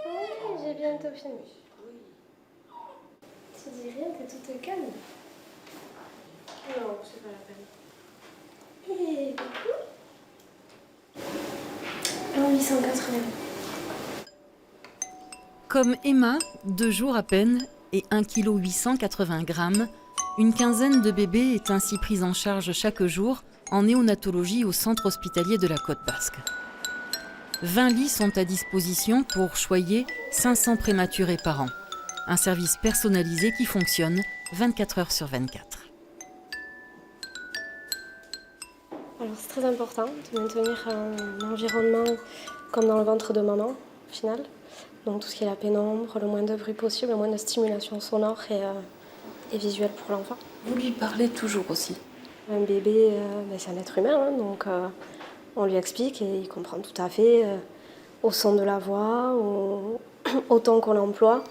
Oui, j'ai bientôt fini. Tu dis rien, t'es toute calme. Non, c'est pas la peine. Et coucou. 1880. Comme Emma, 2 jours à peine et 1,880 kg, une quinzaine de bébés est ainsi prise en charge chaque jour en néonatologie au centre hospitalier de la Côte Basque. 20 lits sont à disposition pour choyer 500 prématurés par an. Un service personnalisé qui fonctionne 24 heures sur 24. Alors c'est très important de maintenir un environnement comme dans le ventre de maman, au final. Donc tout ce qui est la pénombre, le moins de bruit possible, le moins de stimulation sonore et visuelle pour l'enfant. Vous lui parlez toujours aussi? Un bébé, c'est un être humain, hein, donc on lui explique et il comprend tout à fait au son de la voix, au ton qu'on emploie.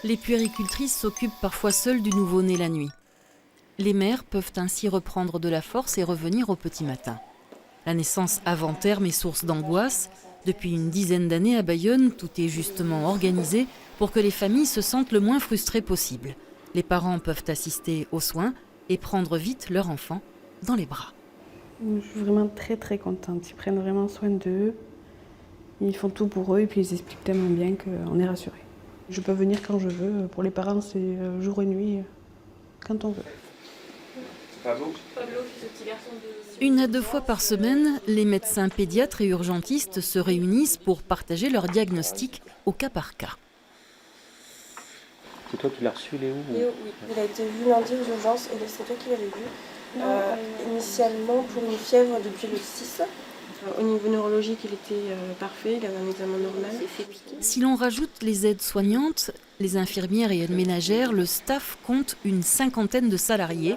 Les puéricultrices s'occupent parfois seules du nouveau-né la nuit. Les mères peuvent ainsi reprendre de la force et revenir au petit matin. La naissance avant terme est source d'angoisse. Depuis une dizaine d'années à Bayonne, tout est justement organisé pour que les familles se sentent le moins frustrées possible. Les parents peuvent assister aux soins et prendre vite leur enfant dans les bras. Je suis vraiment très très contente. Ils prennent vraiment soin d'eux. Ils font tout pour eux et puis ils expliquent tellement bien qu'on est rassuré. Je peux venir quand je veux. Pour les parents, c'est jour et nuit, quand on veut. Pablo, ce petit garçon de... 1 à 2 fois par semaine, les médecins pédiatres et urgentistes se réunissent pour partager leur diagnostic au cas par cas. C'est toi qui l'as reçu, Léo Léo, oui. Il a été vu lundi aux urgences et c'est toi qui l'avais vu. Initialement pour une fièvre depuis le 6. Au niveau neurologique, il était parfait, il avait un examen normal. Si l'on rajoute les aides-soignantes, les infirmières et aides ménagères, le staff compte une 50aine de salariés.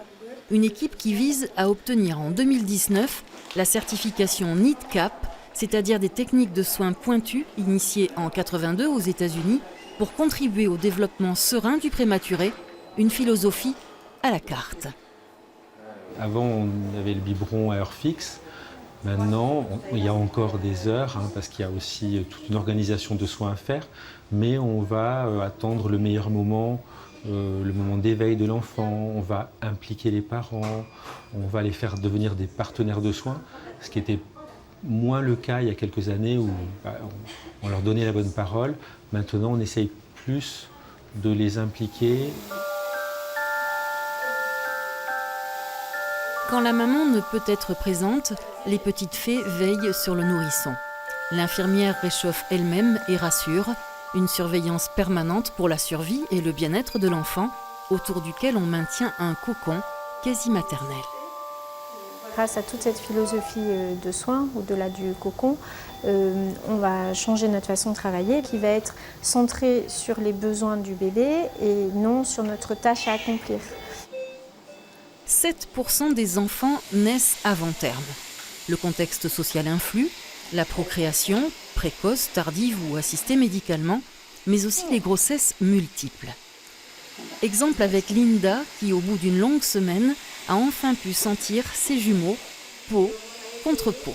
Une équipe qui vise à obtenir en 2019 la certification NIDCAP, c'est-à-dire des techniques de soins pointues initiées en 82 aux États-Unis pour contribuer au développement serein du prématuré, une philosophie à la carte. Avant, on avait le biberon à heure fixe. Maintenant, il y a encore des heures, parce qu'il y a aussi toute une organisation de soins à faire, mais on va attendre le meilleur moment, le moment d'éveil de l'enfant, on va impliquer les parents, on va les faire devenir des partenaires de soins, ce qui était moins le cas il y a quelques années où on leur donnait la bonne parole. Maintenant, on essaye plus de les impliquer. Quand la maman ne peut être présente, les petites fées veillent sur le nourrisson. L'infirmière réchauffe elle-même et rassure. Une surveillance permanente pour la survie et le bien-être de l'enfant, autour duquel on maintient un cocon quasi maternel. Grâce à toute cette philosophie de soins, au-delà du cocon, on va changer notre façon de travailler qui va être centrée sur les besoins du bébé et non sur notre tâche à accomplir. 7% des enfants naissent avant terme. Le contexte social influe, la procréation, précoce, tardive ou assistée médicalement, mais aussi les grossesses multiples. Exemple avec Linda qui, au bout d'une longue semaine, a enfin pu sentir ses jumeaux, peau contre peau.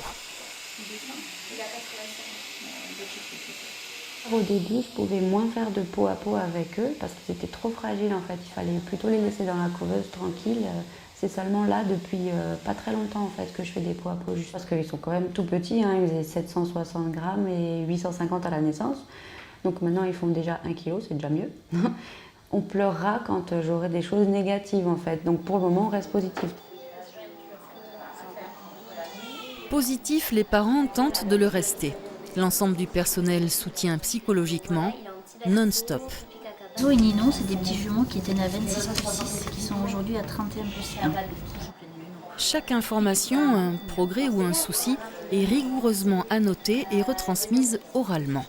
Au début, je pouvais moins faire de peau à peau avec eux parce qu'ils étaient trop fragiles en fait. Il fallait plutôt les laisser dans la couveuse tranquille. C'est seulement là, depuis pas très longtemps en fait, que je fais des peaux à peau. Juste parce qu'ils sont quand même tout petits, ils faisaient 760 grammes et 850 à la naissance. Donc maintenant, ils font déjà 1 kg, c'est déjà mieux. On pleurera quand j'aurai des choses négatives en fait. Donc pour le moment, on reste positif. Positif, les parents tentent de le rester. L'ensemble du personnel soutient psychologiquement, non-stop. Zo et Nino, c'est des petits jumeaux qui étaient nés à 26 plus 6, qui sont aujourd'hui à 31 plus 1. Chaque information, un progrès ou un souci est rigoureusement annotée et retransmise oralement.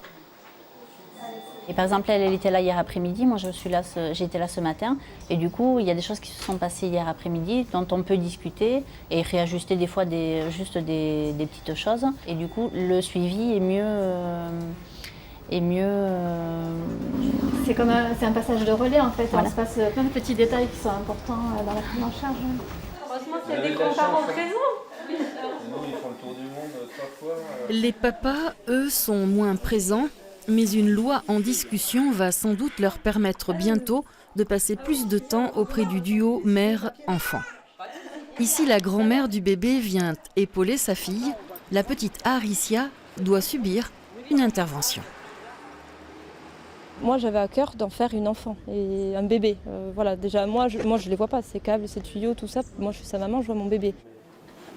Et par exemple, elle était là hier après-midi, moi j'étais là ce matin, et du coup, il y a des choses qui se sont passées hier après-midi dont on peut discuter et réajuster des fois juste des petites choses. Et du coup, le suivi est mieux. C'est un passage de relais en fait, Voilà. il se passe plein de petits détails qui sont importants dans la prise en charge. Heureusement qu'il y a des grands-parents présents. Nous, ils font le tour du monde 3 fois. Les papas, eux, sont moins présents, mais une loi en discussion va sans doute leur permettre bientôt de passer plus de temps auprès du duo mère-enfant. Ici, la grand-mère du bébé vient épauler sa fille. La petite Aricia doit subir une intervention. Moi, j'avais à cœur d'en faire une enfant et un bébé. Voilà, déjà, moi, je les vois pas, ces câbles, ces tuyaux, tout ça. Moi, je suis sa maman, je vois mon bébé.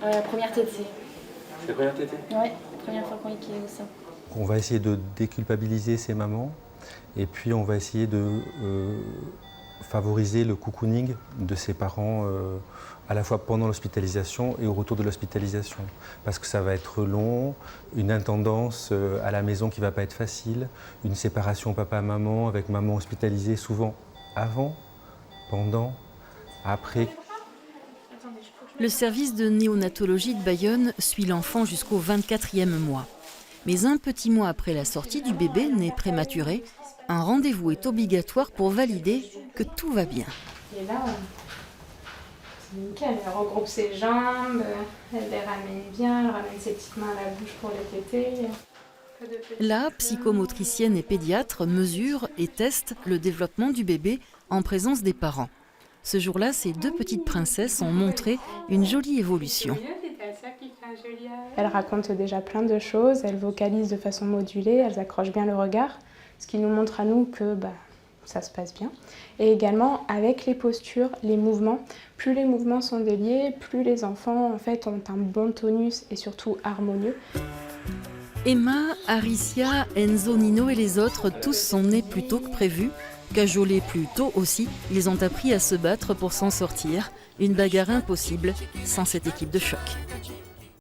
Première tétée. C'est la première tétée? Oui, première fois qu'on est au sein. On va essayer de déculpabiliser ces mamans et puis on va essayer de favoriser le cocooning de ses parents à la fois pendant l'hospitalisation et au retour de l'hospitalisation. Parce que ça va être long, une intendance à la maison qui ne va pas être facile, une séparation papa-maman avec maman hospitalisée souvent avant, pendant, après. Le service de néonatologie de Bayonne suit l'enfant jusqu'au 24e mois. Mais un petit mois après la sortie du bébé né prématuré, un rendez-vous est obligatoire pour valider que tout va bien. Et là, c'est nickel. Elle regroupe ses jambes, elle les ramène bien, elle ramène ses petites mains à la bouche pour les téter. La psychomotricienne et pédiatre mesure et teste le développement du bébé en présence des parents. Ce jour-là, ces 2 petites princesses ont montré une jolie évolution. Elles racontent déjà plein de choses, elles vocalisent de façon modulée, elles accrochent bien le regard, ce qui nous montre à nous que ça se passe bien. Et également avec les postures, les mouvements. Plus les mouvements sont déliés, plus les enfants en fait, ont un bon tonus et surtout harmonieux. Emma, Aricia, Enzo, Nino et les autres, tous sont nés plus tôt que prévu. Cajolés plus tôt aussi, ils ont appris à se battre pour s'en sortir. Une bagarre impossible sans cette équipe de choc.